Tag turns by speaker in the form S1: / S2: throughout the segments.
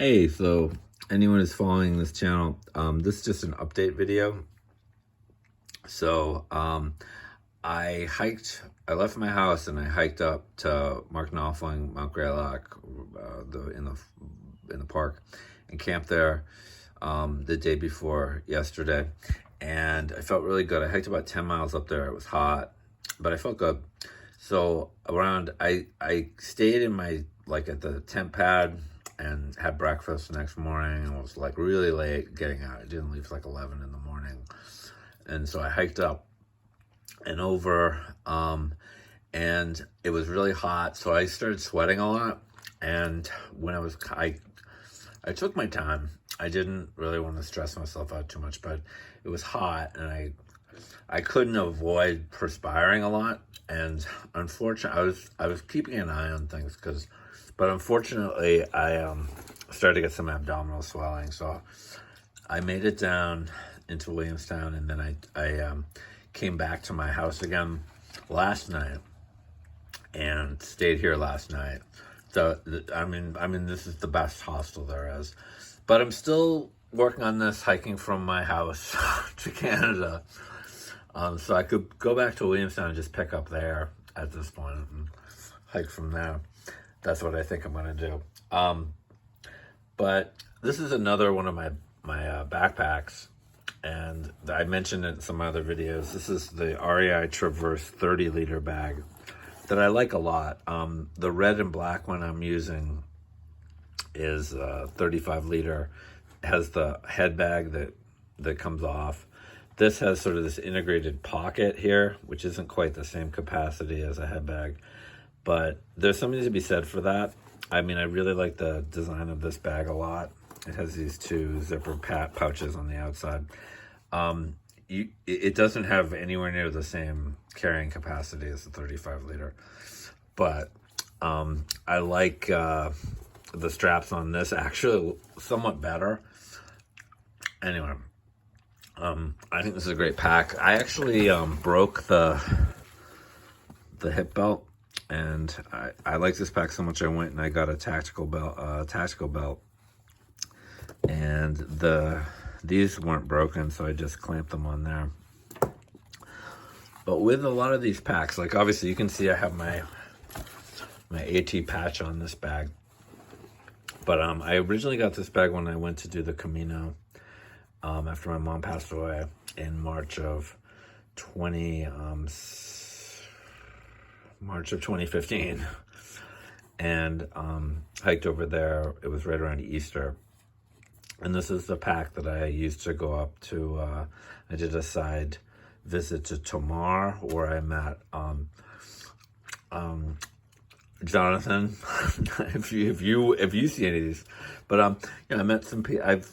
S1: Hey, so anyone who's following this channel, this is just an update video. So I left my house and I hiked up to Mark Knopfling, Mount Greylock, in the park, and camped there the day before yesterday, and I felt really good. I hiked about 10 miles up there. It was hot, but I felt good. So I stayed in my, at the tent pad and had breakfast the next morning, and it was like really late getting out. I didn't leave till like 11 in the morning. And so I hiked up and over, and it was really hot. So I started sweating a lot. And when I took my time. I didn't really want to stress myself out too much, but it was hot and I couldn't avoid perspiring a lot. And unfortunately, I was keeping an eye on things but unfortunately, I started to get some abdominal swelling. So I made it down into Williamstown, and then I came back to my house again last night and stayed here last night. So I mean, this is the best hostel there is, but I'm still working on this hiking from my house to Canada. So I could go back to Williamstown and just pick up there at this point and hike from there. That's what I think I'm going to do. But this is another one of my backpacks, and I mentioned it in some other videos. This is the REI Traverse 30-liter bag that I like a lot. The red and black one I'm using is 35-liter. Has the head bag that comes off. This has sort of this integrated pocket here, which isn't quite the same capacity as a head bag, but there's something to be said for that. I mean, I really like the design of this bag a lot. It has these two zipper pouches on the outside. It doesn't have anywhere near the same carrying capacity as the 35-liter, but I like the straps on this actually somewhat better. Anyway, I think this is a great pack. I actually broke the hip belt, and I like this pack so much I went and I got a tactical belt, and these weren't broken, so I just clamped them on there. But with a lot of these packs, like obviously you can see I have my AT patch on this bag, but I originally got this bag when I went to do the Camino after my mom passed away in March of 2015, and hiked over there. It was right around Easter, and this is the pack that I used to go up to. I did a side visit to Tomar where I met Jonathan. if you see any of these, but I met some people. I've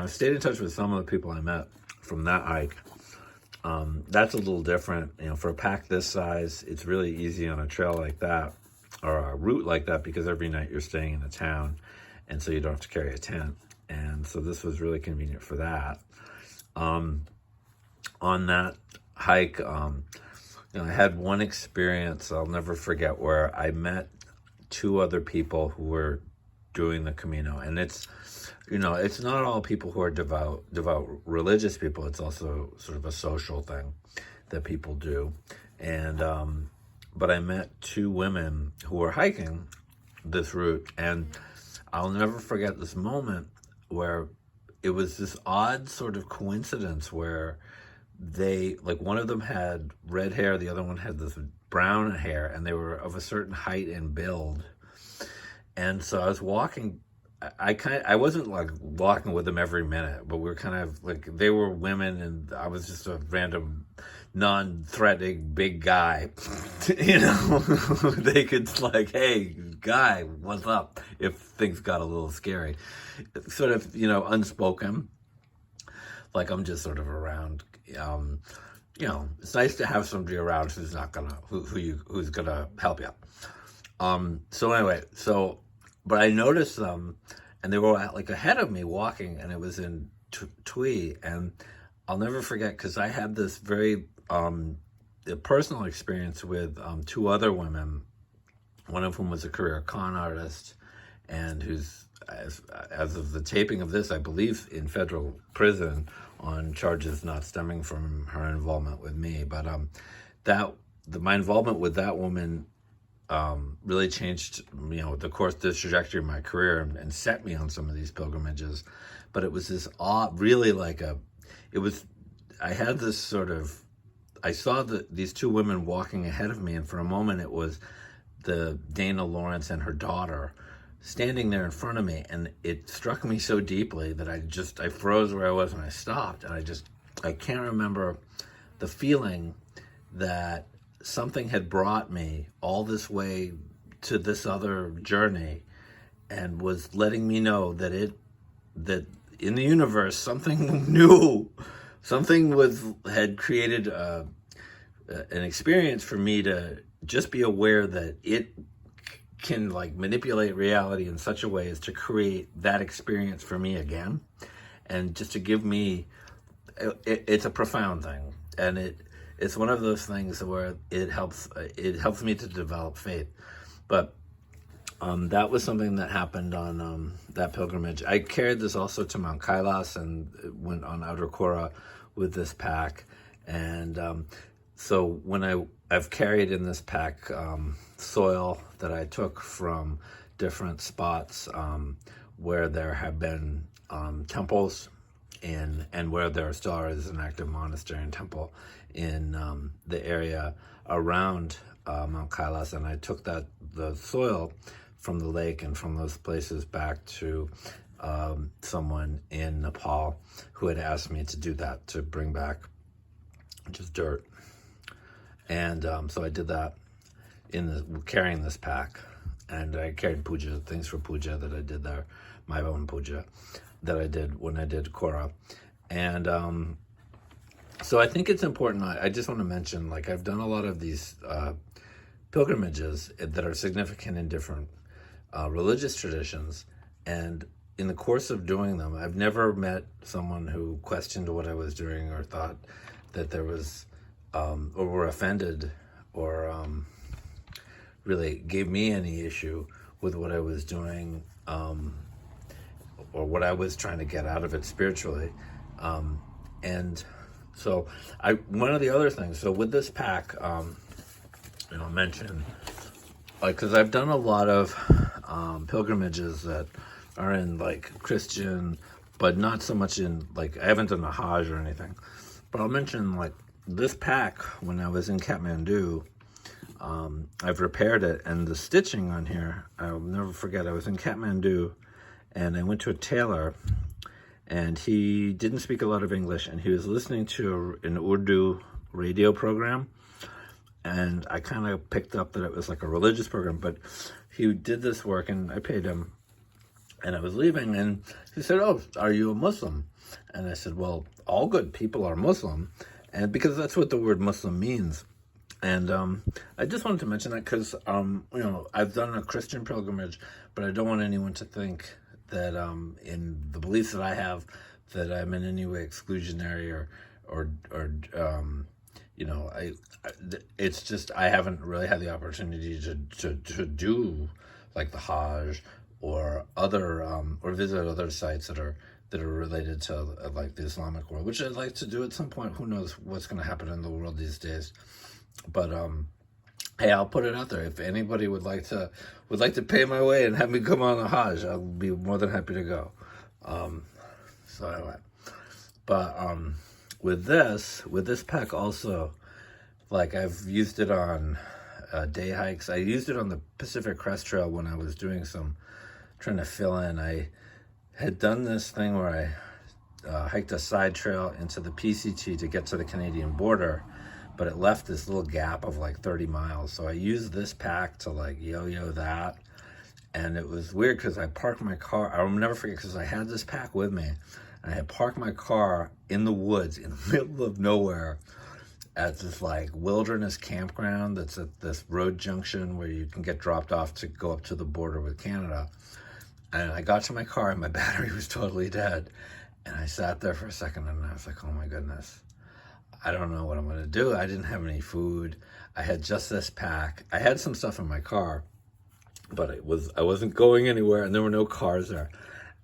S1: stayed in touch with some of the people I met from that hike. That's a little different, for a pack this size. It's really easy on a trail like that or a route like that, because every night you're staying in a town, and so you don't have to carry a tent. And so this was really convenient for that. On that hike, I had one experience I'll never forget where I met two other people who were doing the Camino, and it's not all people who are devout religious people. It's also sort of a social thing that people do. And but I met two women who were hiking this route, and I'll never forget this moment where it was this odd sort of coincidence where one of them had red hair, the other one had this brown hair, and they were of a certain height and build. And so I was walking. I wasn't like walking with them every minute, but we were kind of like, they were women and I was just a random non-threatening big guy. They could like, hey guy, what's up, if things got a little scary. Sort of, unspoken. Like I'm just sort of around. It's nice to have somebody around who's gonna help you. So anyway, but I noticed them, and they were ahead of me walking, and it was in Twee, and I'll never forget, because I had this very personal experience with two other women. One of whom was a career con artist, and who's as of the taping of this, I believe in federal prison on charges not stemming from her involvement with me. But my involvement with that woman really changed, the trajectory of my career and set me on some of these pilgrimages. But it was this really I had this sort of, I saw these two women walking ahead of me, and for a moment it was the Dana Lawrence and her daughter standing there in front of me, and it struck me so deeply that I froze where I was and I stopped, and I can't remember the feeling that something had brought me all this way to this other journey and was letting me know that in the universe something new, had created an experience for me to just be aware that it can manipulate reality in such a way as to create that experience for me again, and just to give me, it's a profound thing, and it's one of those things where it helps me to develop faith. But that was something that happened on that pilgrimage. I carried this also to Mount Kailas and went on Outer Kora with this pack, and so when I've carried in this pack soil that I took from different spots where there have been temples and where there still is an active monastery and temple in the area around Mount Kailas, and I took the soil from the lake and from those places back to someone in Nepal who had asked me to do that, to bring back just dirt. And so I did that carrying this pack, and I carried puja, things for puja that I did there, my own puja that I did when I did Kora. And so I think it's important. I just want to mention, I've done a lot of these pilgrimages that are significant in different religious traditions, and in the course of doing them, I've never met someone who questioned what I was doing or thought that there was or were offended or really gave me any issue with what I was doing or what I was trying to get out of it spiritually. And so one of the other things, so with this pack, I'll mention, because I've done a lot of pilgrimages that are in Christian, but not so much in I haven't done the Hajj or anything. But I'll mention this pack, when I was in Kathmandu, I've repaired it, and the stitching on here, I'll never forget. I was in Kathmandu, and I went to a tailor, and he didn't speak a lot of English, and he was listening to an Urdu radio program, and I kind of picked up that it was a religious program, but he did this work, and I paid him, and I was leaving, and he said, "Oh, are you a Muslim?" And I said, "Well, all good people are Muslim," and because that's what the word Muslim means. And I just wanted to mention that because, I've done a Christian pilgrimage, but I don't want anyone to think that in the beliefs that I have, that I'm in any way exclusionary or it's just I haven't really had the opportunity to do the Hajj or other or visit other sites that are related to the Islamic world, which I'd like to do at some point. Who knows what's going to happen in the world these days? But hey, I'll put it out there. If anybody would like to pay my way and have me come on a Hajj, I'll be more than happy to go. So anyway, but with this pack also, I've used it on day hikes. I used it on the Pacific Crest Trail when I was trying to fill in. I had done this thing where I hiked a side trail into the PCT to get to the Canadian border, but it left this little gap of 30 miles. So I used this pack to yo-yo that. And it was weird because I parked my car. I'll never forget, because I had this pack with me, and I had parked my car in the woods in the middle of nowhere at this wilderness campground that's at this road junction where you can get dropped off to go up to the border with Canada. And I got to my car and my battery was totally dead. And I sat there for a second and I was like, oh my goodness, I don't know what I'm going to do. I didn't have any food. I had just this pack. I had some stuff in my car, but I wasn't going anywhere, and there were no cars there.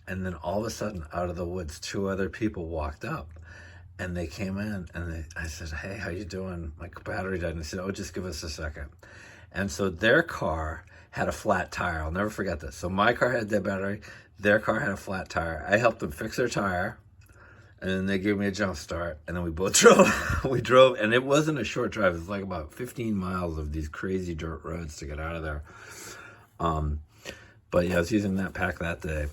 S1: And then all of a sudden, out of the woods, two other people walked up, and they came in, and I said, "Hey, how you doing? My battery died." And they said, "Oh, just give us a second." And so their car had a flat tire. I'll never forget this. So my car had their battery. Their car had a flat tire. I helped them fix their tire, and then they gave me a jump start, and then we both drove. We drove, and it wasn't a short drive. It was like about 15 miles of these crazy dirt roads to get out of there. But yeah, I was using that pack that day.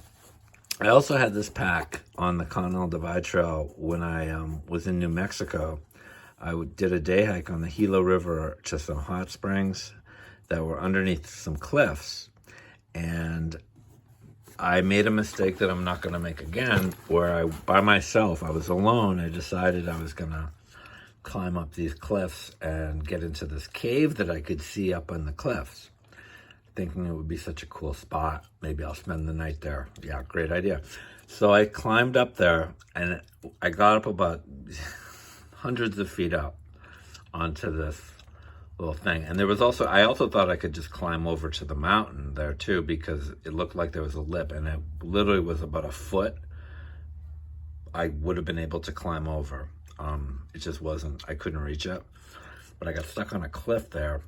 S1: I also had this pack on the Continental Divide Trail when I was in New Mexico. I did a day hike on the Gila River to some hot springs that were underneath some cliffs. And I made a mistake that I'm not going to make again, where by myself, I was alone. I decided I was going to climb up these cliffs and get into this cave that I could see up on the cliffs, thinking it would be such a cool spot. Maybe I'll spend the night there. Yeah, great idea. So I climbed up there, and I got up about hundreds of feet up onto this little thing. And I also thought I could just climb over to the mountain there too, because it looked like there was a lip, and it literally was about a foot. I would have been able to climb over. It just wasn't, I couldn't reach it. But I got stuck on a cliff there,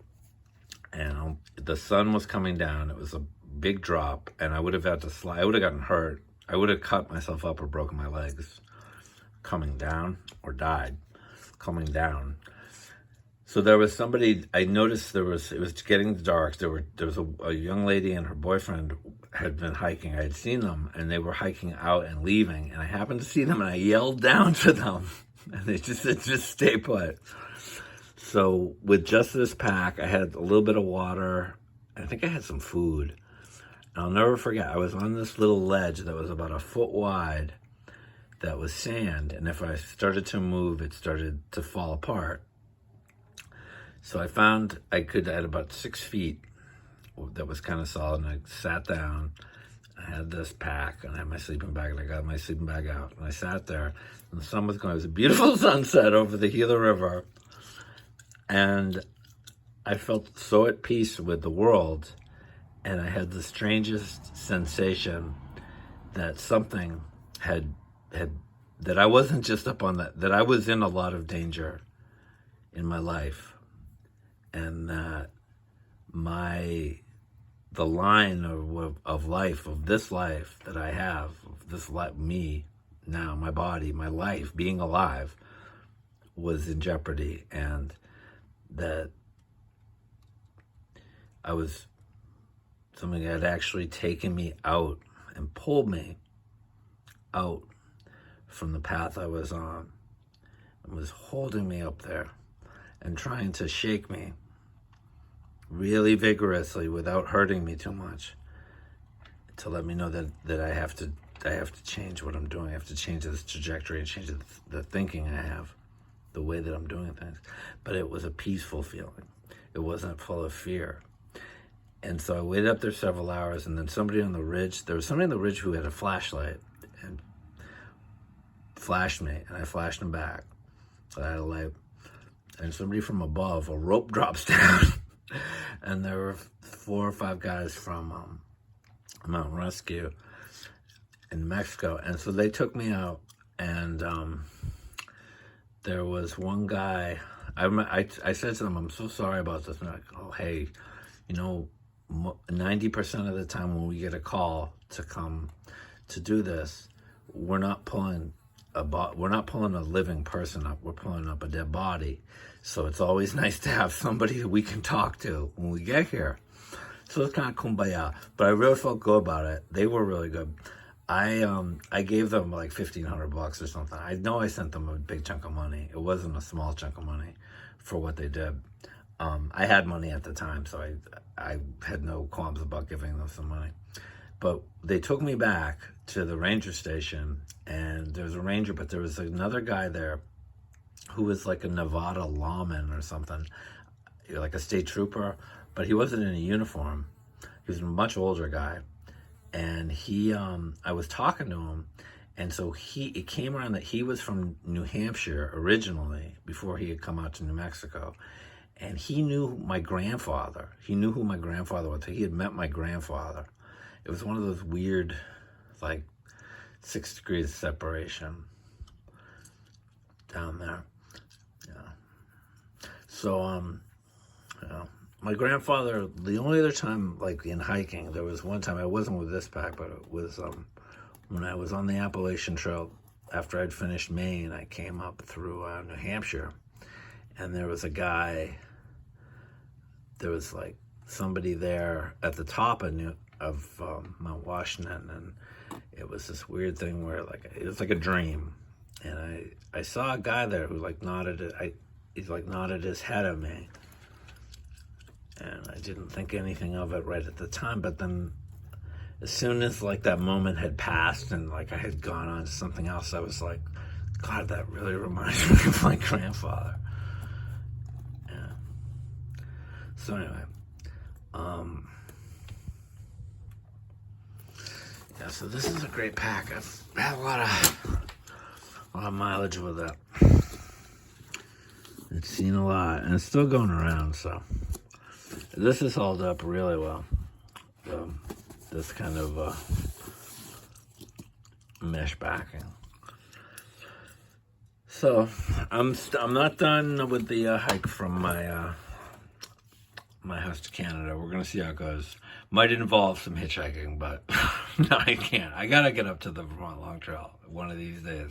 S1: and the sun was coming down. It was a big drop, and I would have had to slide. I would have gotten hurt. I would have cut myself up or broken my legs coming down, or died coming down. So there was somebody, I noticed it was getting dark. There was a young lady and her boyfriend had been hiking. I had seen them, and they were hiking out and leaving, and I happened to see them, and I yelled down to them, and they just said, "Just stay put." So with just this pack, I had a little bit of water. I think I had some food. And I'll never forget, I was on this little ledge that was about a foot wide that was sand, and if I started to move, it started to fall apart. So I found I had about 6 feet that was kind of solid, and I sat down. I had this pack, and I had my sleeping bag, and I got my sleeping bag out, and I sat there, and the sun was going. It was a beautiful sunset over the Gila River, and I felt so at peace with the world, and I had the strangest sensation that something had that I wasn't just up on that I was in a lot of danger in my life, and that the line of life, of this life that I have, of this life, me now, my body, my life, being alive, was in jeopardy, and that something had actually taken me out and pulled me out from the path I was on, and was holding me up there and trying to shake me really vigorously without hurting me too much, to let me know that I have to change what I'm doing. I have to change this trajectory and change the thinking I have, the way that I'm doing things. But it was a peaceful feeling. It wasn't full of fear. And so I waited up there several hours, and then there was somebody on the ridge who had a flashlight and flashed me, and I flashed him back. So I had a light. And somebody from above, a rope drops down, and there were 4 or 5 guys from Mountain Rescue in Mexico, and so they took me out, and there was one guy. I said to them, "I'm so sorry about this." And they're like, "Oh, hey, 90% of the time when we get a call to come to do this, we're not pulling a living person up. We're pulling up a dead body. So it's always nice to have somebody who we can talk to when we get here." So it's kind of kumbaya, but I really felt good about it. They were really good. I gave them like $1,500 or something. I know I sent them a big chunk of money. It wasn't a small chunk of money for what they did. I had money at the time, so I had no qualms about giving them some money. But they took me back to the ranger station, and there was a ranger, but there was another guy there who was like a Nevada lawman or something, like a state trooper, but he wasn't in a uniform. He was a much older guy, and I was talking to him, and so it came around that he was from New Hampshire originally, before he had come out to New Mexico, and he knew my grandfather. He knew who my grandfather was. He had met my grandfather. It was one of those weird, like, 6 degrees separation down there. Yeah. So, my grandfather, the only other time, like, in hiking, there was one time, I wasn't with this pack, but it was when I was on the Appalachian Trail. After I'd finished Maine, I came up through New Hampshire, and there was a guy, there was, like, somebody there at the top of Mount Washington, and it was this weird thing where, like, it was like a dream, and I saw a guy there who, like, nodded his head at me, and I didn't think anything of it right at the time, but then as soon as, like, that moment had passed and, like, I had gone on to something else, I was like, God, that really reminds me of my grandfather. Yeah. So anyway, yeah, so this is a great pack. I've had a lot of mileage with it. It's seen a lot, and it's still going around, so this has held up really well. This kind of mesh backing. So I'm not done with the hike from my my house to Canada. We're gonna see how it goes. Might involve some hitchhiking, but no, I can't. I gotta get up to the Vermont Long Trail one of these days.